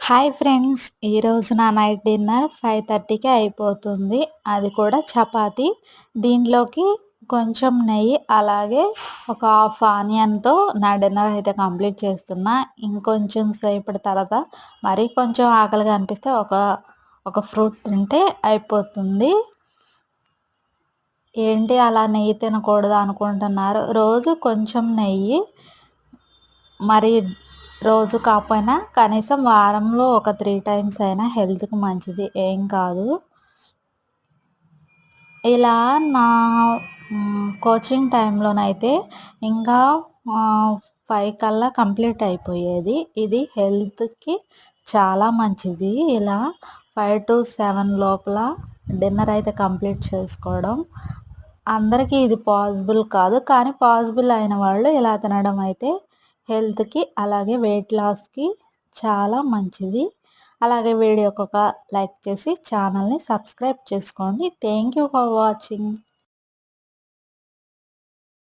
Hi friends, ఈరోజు నా night dinner 5:30కి అయిపోతుంది. అది కూడా చపాతీ. దీనిలోకి కొంచెం నెయ్యి, అలాగే ఒక హాఫ్ ఆనియన్‌తో నా డిన్నర్ అయితే కంప్లీట్ చేస్తున్నా. ఇంకొంచెం సేపటి తర్వాత మరీ కొంచెం ఆకలిగా అనిపిస్తే ఒక ఫ్రూట్ తింటే అయిపోతుంది. ఏంటి అలా నెయ్యి తినకూడదు అనుకుంటున్నారు? రోజు కొంచెం నెయ్యి, మరి రోజు కాకపోయినా కనీసం వారంలో ఒక 3 టైమ్స్ అయినా హెల్త్‌కి మంచిది, ఏం కాదు. ఇలా నా కోచింగ్ టైంలోనైతే ఇంకా 5 కల్లా కంప్లీట్ అయిపోయేది. ఇది హెల్త్‌కి చాలా మంచిది. ఇలా 5-7 లోపల డిన్నర్ అయితే కంప్లీట్ చేసుకోవడం. అందరికీ ఇది పాసిబుల్ కాదు, కానీ పాసిబుల్ అయిన వాళ్ళు ఇలా తినడం అయితే హెల్త్‌కి, అలాగే వెయిట్ లాస్‌కి చాలా మంచిది. అలాగే వీడియోకి ఒక లైక్ చేసి ఛానల్‌ని సబ్స్క్రైబ్ చేసుకోండి. Thank you for watching.